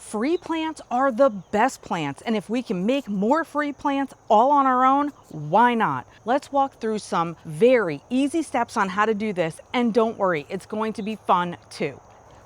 Free plants are the best plants, and if we can make more free plants all on our own, why not? Let's walk through some very easy steps on how to do this, and don't worry, it's going to be fun too.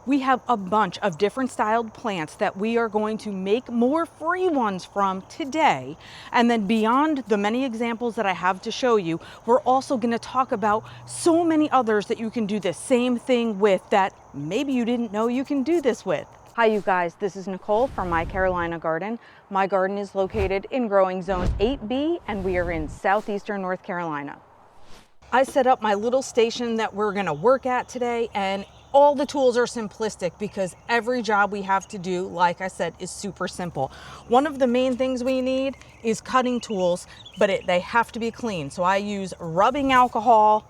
We have a bunch of different styled plants that we are going to make more free ones from today. And then beyond the many examples that I have to show you, we're also going to talk about so many others that you can do the same thing with that maybe you didn't know you can do this with. Hi you guys, this is Nicole from My Carolina Garden. My garden is located in growing zone 8B and we are in southeastern North Carolina. I set up my little station that we're going to work at today, and all the tools are simplistic because every job we have to do, like I said, is super simple. One of the main things we need is cutting tools, but they have to be clean. So I use rubbing alcohol,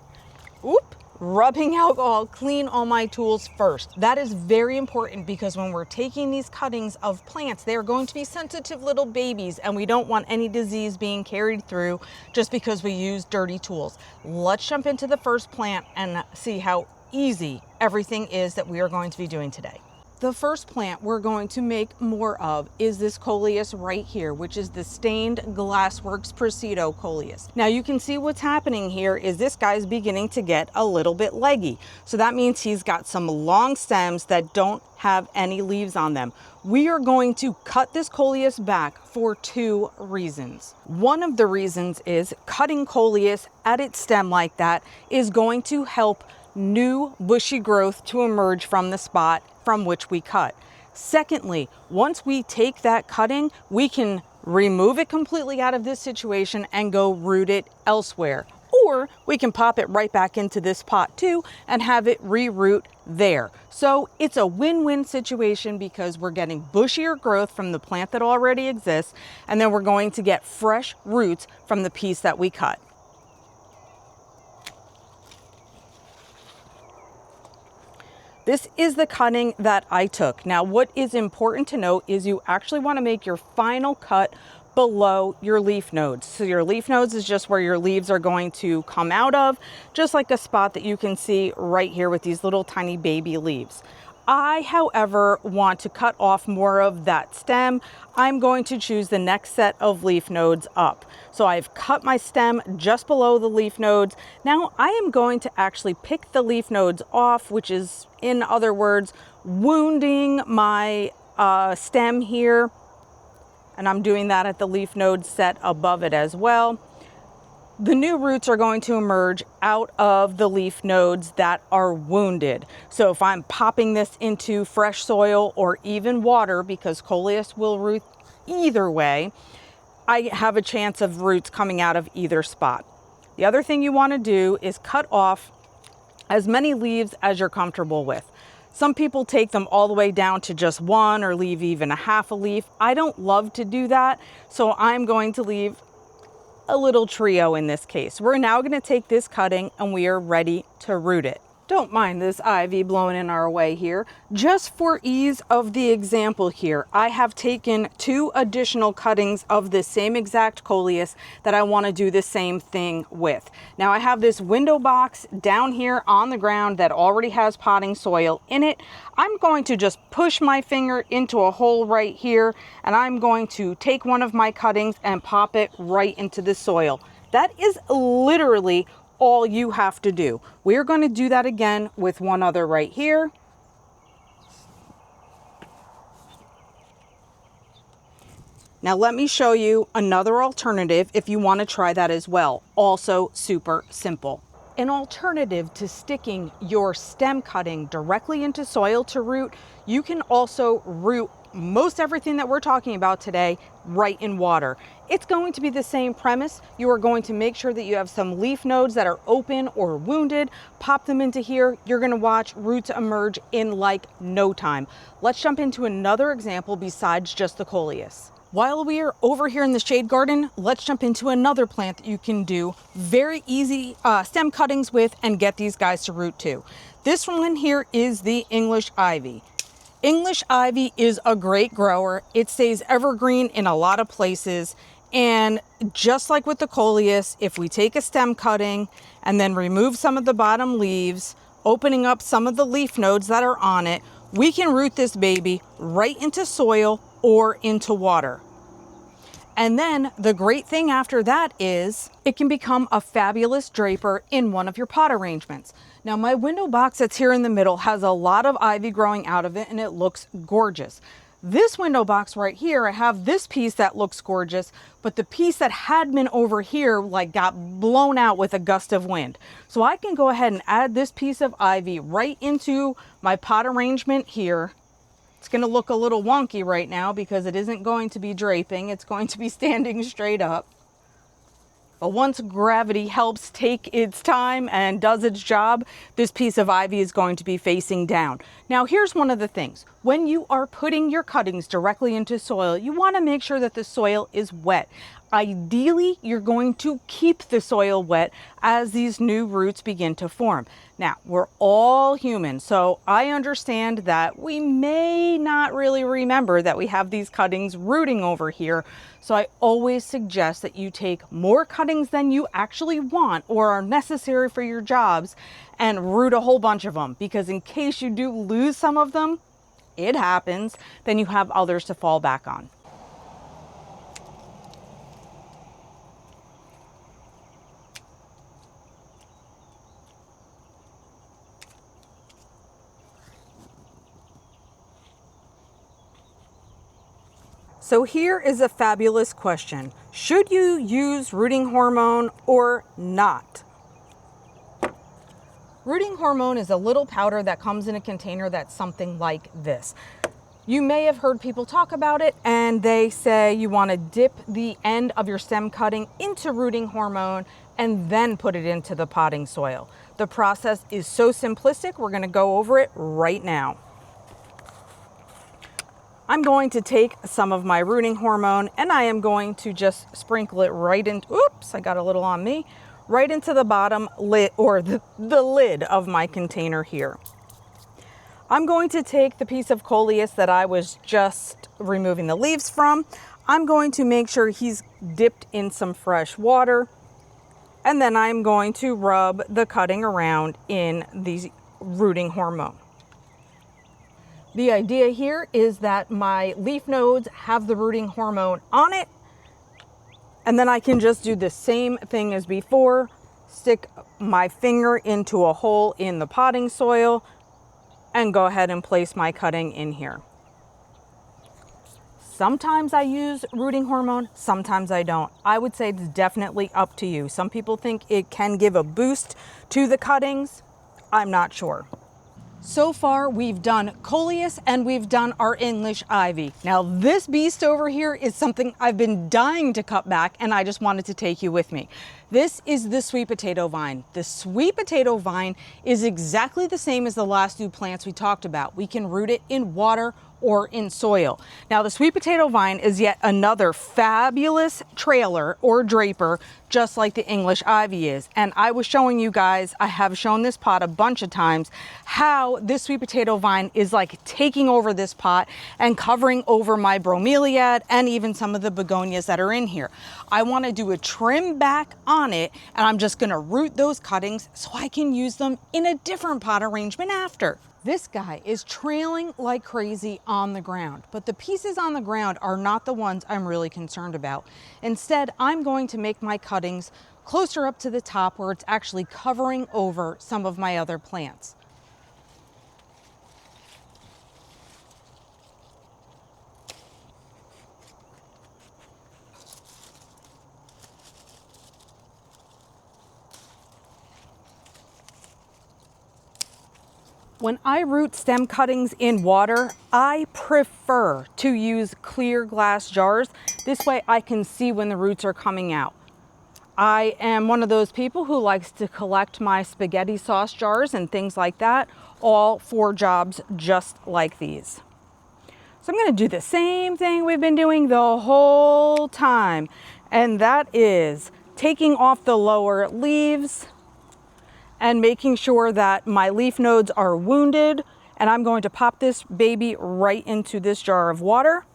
clean all my tools first. That is very important because when we're taking these cuttings of plants, they are going to be sensitive little babies and we don't want any disease being carried through just because we use dirty tools. Let's jump into the first plant and see how easy everything is that we are going to be doing today. The first plant we're going to make more of is this coleus right here, which is the stained glassworks Presidio coleus. Now you can see what's happening here is this guy's beginning to get a little bit leggy. So that means he's got some long stems that don't have any leaves on them. We are going to cut this coleus back for two reasons. One of the reasons is cutting coleus at its stem like that is going to help new bushy growth to emerge from the spot from which we cut. Secondly, once we take that cutting, we can remove it completely out of this situation and go root it elsewhere. Or we can pop it right back into this pot too and have it re-root there. So it's a win-win situation because we're getting bushier growth from the plant that already exists, and then we're going to get fresh roots from the piece that we cut. This is the cutting that I took. Now, what is important to note is you actually want to make your final cut below your leaf nodes. So your leaf nodes is just where your leaves are going to come out of, just like a spot that you can see right here with these little tiny baby leaves. I, however, want to cut off more of that stem. I'm going to choose the next set of leaf nodes up. So I've cut my stem just below the leaf nodes. Now I am going to actually pick the leaf nodes off, which is, in other words, wounding my stem here. And I'm doing that at the leaf node set above it as well. The new roots are going to emerge out of the leaf nodes that are wounded. So if I'm popping this into fresh soil or even water, because coleus will root either way, I have a chance of roots coming out of either spot. The other thing you want to do is cut off as many leaves as you're comfortable with. Some people take them all the way down to just one or leave even a half a leaf. I don't love to do that, so I'm going to leave a little trio in this case. We're now going to take this cutting and we are ready to root it. Don't mind this ivy blowing in our way here. Just for ease of the example here, I have taken two additional cuttings of the same exact coleus that I want to do the same thing with. Now I have this window box down here on the ground that already has potting soil in it. I'm going to just push my finger into a hole right here, and I'm going to take one of my cuttings and pop it right into the soil. That is literally all you have to do. We're going to do that again with one other right here. Now let me show you another alternative if you want to try that as well. Also super simple. An alternative to sticking your stem cutting directly into soil to root, you can also root most everything that we're talking about today right in water. It's going to be the same premise. You are going to make sure that you have some leaf nodes that are open or wounded, pop them into here. You're going to watch roots emerge in like no time. Let's jump into another example besides just the coleus. While we are over here in the shade garden, let's jump into another plant that you can do very easy stem cuttings with and get these guys to root too. This one here is the English ivy. English ivy is a great grower. It stays evergreen in a lot of places. And just like with the coleus, if we take a stem cutting and then remove some of the bottom leaves, opening up some of the leaf nodes that are on it, we can root this baby right into soil or into water. And then the great thing after that is it can become a fabulous draper in one of your pot arrangements. Now my window box that's here in the middle has a lot of ivy growing out of it and it looks gorgeous. This window box right here, I have this piece that looks gorgeous, but the piece that had been over here like got blown out with a gust of wind. So I can go ahead and add this piece of ivy right into my pot arrangement here. It's going to look a little wonky right now because it isn't going to be draping. It's going to be standing straight up. But once gravity helps take its time and does its job, this piece of ivy is going to be facing down. Now, here's one of the things. When you are putting your cuttings directly into soil, you want to make sure that the soil is wet. Ideally, you're going to keep the soil wet as these new roots begin to form. Now, we're all human, so I understand that we may not really remember that we have these cuttings rooting over here. So I always suggest that you take more cuttings than you actually want or are necessary for your jobs and root a whole bunch of them, because in case you do lose some of them, it happens, then you have others to fall back on. So here is a fabulous question. Should you use rooting hormone or not? Rooting hormone is a little powder that comes in a container that's something like this. You may have heard people talk about it and they say you want to dip the end of your stem cutting into rooting hormone and then put it into the potting soil. The process is so simplistic, we're going to go over it right now. I'm going to take some of my rooting hormone and I am going to just sprinkle it right in, oops, I got a little on me, right into the bottom lid or the lid of my container here. I'm going to take the piece of coleus that I was just removing the leaves from. I'm going to make sure he's dipped in some fresh water. And then I'm going to rub the cutting around in the rooting hormone. The idea here is that my leaf nodes have the rooting hormone on it. And then I can just do the same thing as before. Stick my finger into a hole in the potting soil and go ahead and place my cutting in here. Sometimes I use rooting hormone, sometimes I don't. I would say it's definitely up to you. Some people think it can give a boost to the cuttings. I'm not sure. So far, we've done coleus and we've done our English ivy. Now, this beast over here is something I've been dying to cut back and I just wanted to take you with me. This is the sweet potato vine. The sweet potato vine is exactly the same as the last two plants we talked about. We can root it in water or in soil. Now, the sweet potato vine is yet another fabulous trailer or draper, just like the English ivy is. And I was showing you guys, I have shown this pot a bunch of times, how this sweet potato vine is like taking over this pot and covering over my bromeliad and even some of the begonias that are in here. I want to do a trim back on it, and I'm just going to root those cuttings so I can use them in a different pot arrangement after. This guy is trailing like crazy on the ground, but the pieces on the ground are not the ones I'm really concerned about. Instead, I'm going to make my cuttings closer up to the top where it's actually covering over some of my other plants. When I root stem cuttings in water, I prefer to use clear glass jars. This way I can see when the roots are coming out. I am one of those people who likes to collect my spaghetti sauce jars and things like that, all for jobs just like these. So I'm going to do the same thing we've been doing the whole time, and that is taking off the lower leaves and making sure that my leaf nodes are wounded. And I'm going to pop this baby right into this jar of water.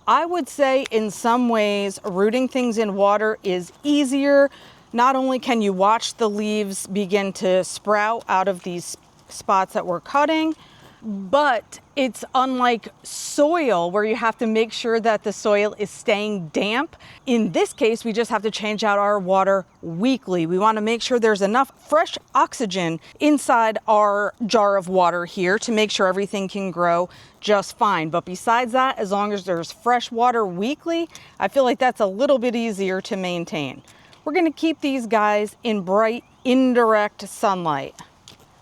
I would say in some ways, rooting things in water is easier. Not only can you watch the leaves begin to sprout out of these spots that we're cutting, but it's unlike soil where you have to make sure that the soil is staying damp. In this case, we just have to change out our water weekly. We want to make sure there's enough fresh oxygen inside our jar of water here to make sure everything can grow just fine. But besides that, as long as there's fresh water weekly, I feel like that's a little bit easier to maintain. We're going to keep these guys in bright, indirect sunlight.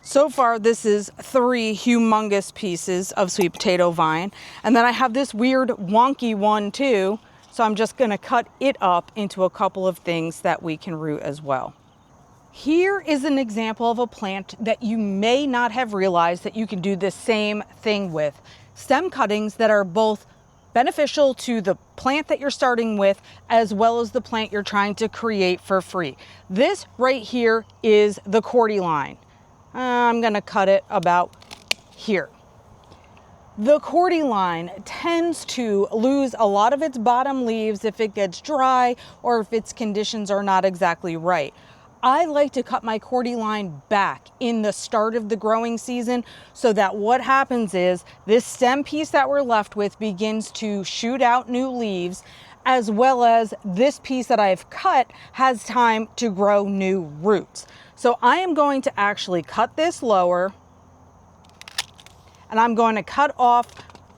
So far, this is 3 humongous pieces of sweet potato vine. And then I have this weird wonky one too. So I'm just gonna cut it up into a couple of things that we can root as well. Here is an example of a plant that you may not have realized that you can do the same thing with. Stem cuttings that are both beneficial to the plant that you're starting with as well as the plant you're trying to create for free. This right here is the cordyline. I'm gonna cut it about here. The cordyline tends to lose a lot of its bottom leaves if it gets dry or if its conditions are not exactly right. I like to cut my cordyline back in the start of the growing season so that what happens is this stem piece that we're left with begins to shoot out new leaves, as well as this piece that I've cut has time to grow new roots. So I am going to actually cut this lower, and I'm going to cut off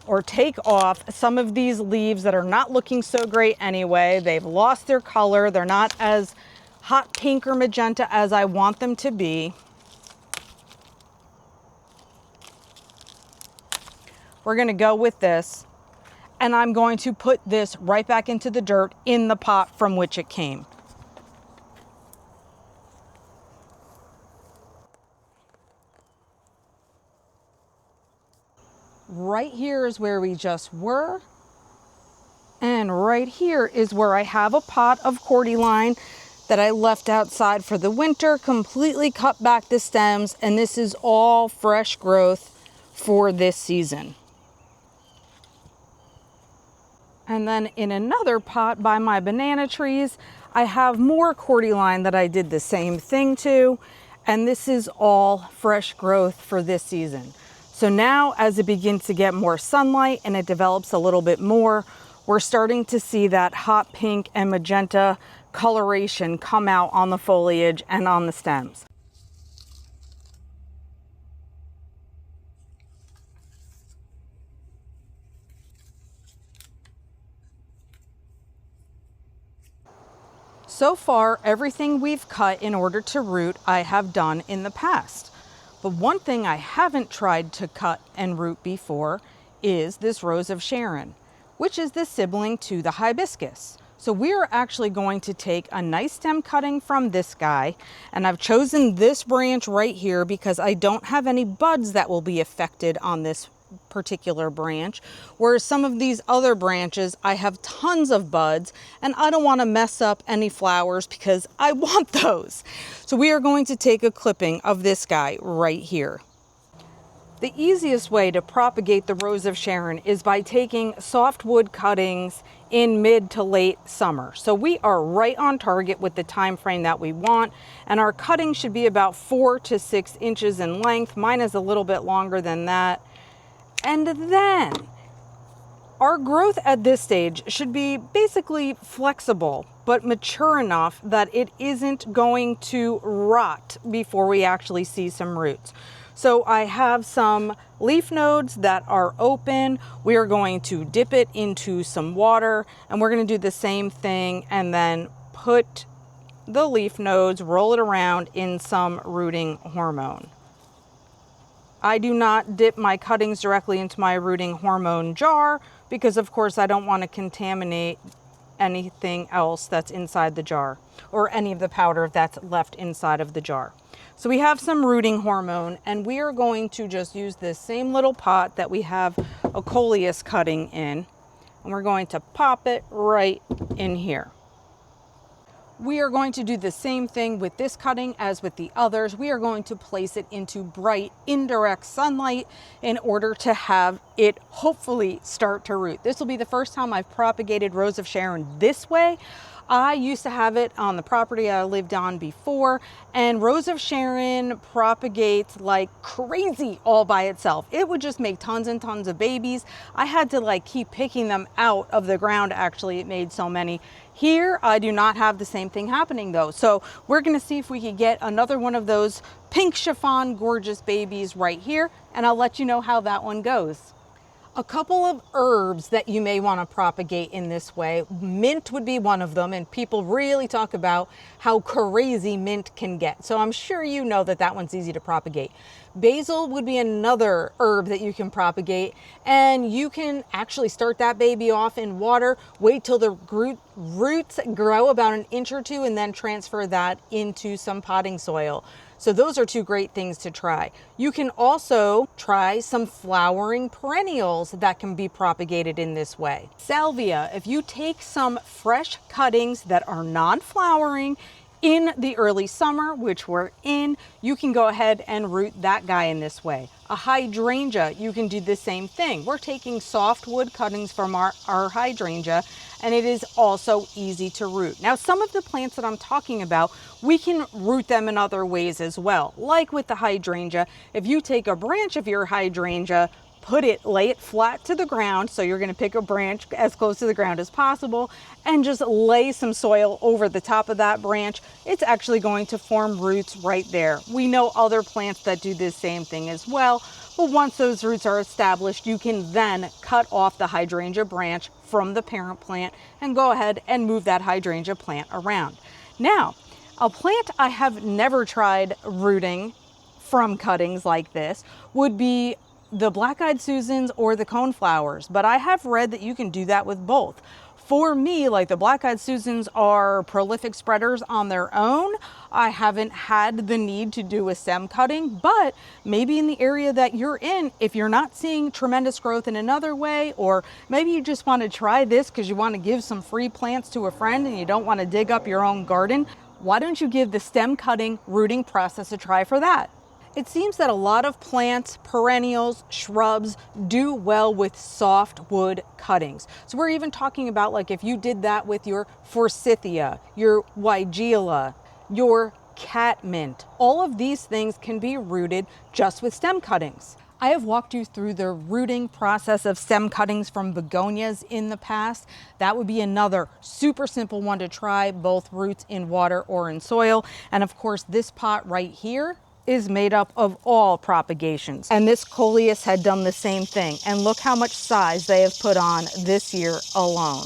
or take off some of these leaves that are not looking so great anyway. They've lost their color. They're not as hot pink or magenta as I want them to be. We're going to go with this, and I'm going to put this right back into the dirt in the pot from which it came. Right here is where we just were. And right here is where I have a pot of cordyline that I left outside for the winter, completely cut back the stems, and this is all fresh growth for this season. And then in another pot by my banana trees, I have more cordyline that I did the same thing to, and this is all fresh growth for this season. So now as it begins to get more sunlight and it develops a little bit more, we're starting to see that hot pink and magenta coloration come out on the foliage and on the stems. So far, everything we've cut in order to root, I have done in the past. But one thing I haven't tried to cut and root before is this Rose of Sharon, which is the sibling to the hibiscus. So we are actually going to take a nice stem cutting from this guy, and I've chosen this branch right here because I don't have any buds that will be affected on this particular branch, whereas some of these other branches I have tons of buds and I don't want to mess up any flowers because I want those. So we are going to take a clipping of this guy right here. The easiest way to propagate the Rose of Sharon is by taking softwood cuttings in mid to late summer. So we are right on target with the time frame that we want, and our cutting should be about 4 to 6 inches in length. Mine is a little bit longer than that. And then our growth at this stage should be basically flexible, but mature enough that it isn't going to rot before we actually see some roots. So I have some leaf nodes that are open. We are going to dip it into some water, and we're going to do the same thing and then put the leaf nodes, roll it around in some rooting hormone. I do not dip my cuttings directly into my rooting hormone jar because, of course, I don't want to contaminate anything else that's inside the jar or any of the powder that's left inside of the jar. So we have some rooting hormone, and we are going to just use this same little pot that we have a coleus cutting in, and we're going to pop it right in here. We are going to do the same thing with this cutting as with the others. We are going to place it into bright, indirect sunlight in order to have it hopefully start to root. This will be the first time I've propagated Rose of Sharon this way. I used to have it on the property I lived on before, and Rose of Sharon propagates like crazy all by itself. It would just make tons and tons of babies. I had to like keep picking them out of the ground. Actually, it made so many. Here, I do not have the same thing happening though. So we're gonna see if we could get another one of those pink chiffon gorgeous babies right here, and I'll let you know how that one goes. A couple of herbs that you may want to propagate in this way. Mint would be one of them, and people really talk about how crazy mint can get. So I'm sure you know that that one's easy to propagate. Basil would be another herb that you can propagate, and you can actually start that baby off in water, wait till the roots grow about an inch or two, and then transfer that into some potting soil. So those are two great things to try. You can also try some flowering perennials that can be propagated in this way. Salvia, if you take some fresh cuttings that are non-flowering in the early summer, which we're in, you can go ahead and root that guy in this way. A hydrangea, you can do the same thing. We're taking softwood cuttings from our hydrangea, and it is also easy to root. Now, some of the plants that I'm talking about, we can root them in other ways as well. Like with the hydrangea, if you take a branch of your hydrangea, lay it flat to the ground. So you're going to pick a branch as close to the ground as possible and just lay some soil over the top of that branch. It's actually going to form roots right there. We know other plants that do this same thing as well. But once those roots are established, you can then cut off the hydrangea branch from the parent plant and go ahead and move that hydrangea plant around. Now, a plant I have never tried rooting from cuttings like this would be the black-eyed Susans or the coneflowers, but I have read that you can do that with both. For me, like the black-eyed Susans are prolific spreaders on their own. I haven't had the need to do a stem cutting, but maybe in the area that you're in, if you're not seeing tremendous growth in another way, or maybe you just want to try this because you want to give some free plants to a friend and you don't want to dig up your own garden, why don't you give the stem cutting rooting process a try for that? It seems that a lot of plants, perennials, shrubs do well with softwood cuttings. So we're even talking about like if you did that with your forsythia, your weigela, your catmint. All of these things can be rooted just with stem cuttings. I have walked you through the rooting process of stem cuttings from begonias in the past. That would be another super simple one to try, both roots in water or in soil. And of course, this pot right here is made up of all propagations. And this coleus had done the same thing. And look how much size they have put on this year alone.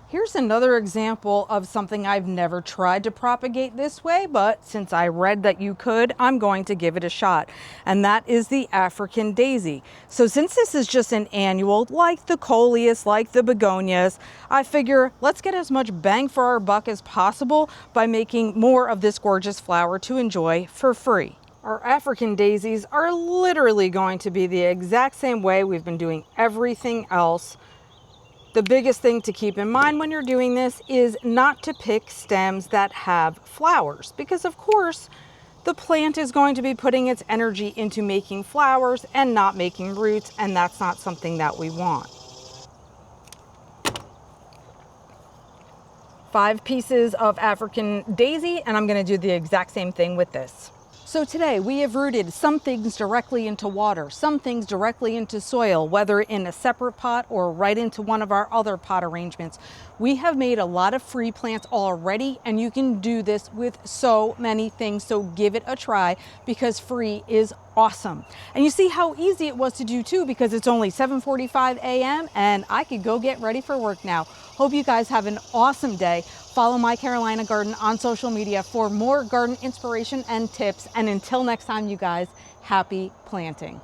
Here's another example of something I've never tried to propagate this way, but since I read that you could, I'm going to give it a shot. And that is the African daisy. So since this is just an annual, like the coleus, like the begonias, I figure let's get as much bang for our buck as possible by making more of this gorgeous flower to enjoy for free. Our African daisies are literally going to be the exact same way we've been doing everything else. The biggest thing to keep in mind when you're doing this is not to pick stems that have flowers, because of course the plant is going to be putting its energy into making flowers and not making roots, and that's not something that we want. 5 pieces of African daisy, and I'm going to do the exact same thing with this. So today we have rooted some things directly into water, some things directly into soil, whether in a separate pot or right into one of our other pot arrangements. We have made a lot of free plants already, and you can do this with so many things. So give it a try because free is awesome. And you see how easy it was to do too, because it's only 7:45 a.m. and I could go get ready for work now. Hope you guys have an awesome day. Follow My Carolina Garden on social media for more garden inspiration and tips. And until next time, you guys, happy planting.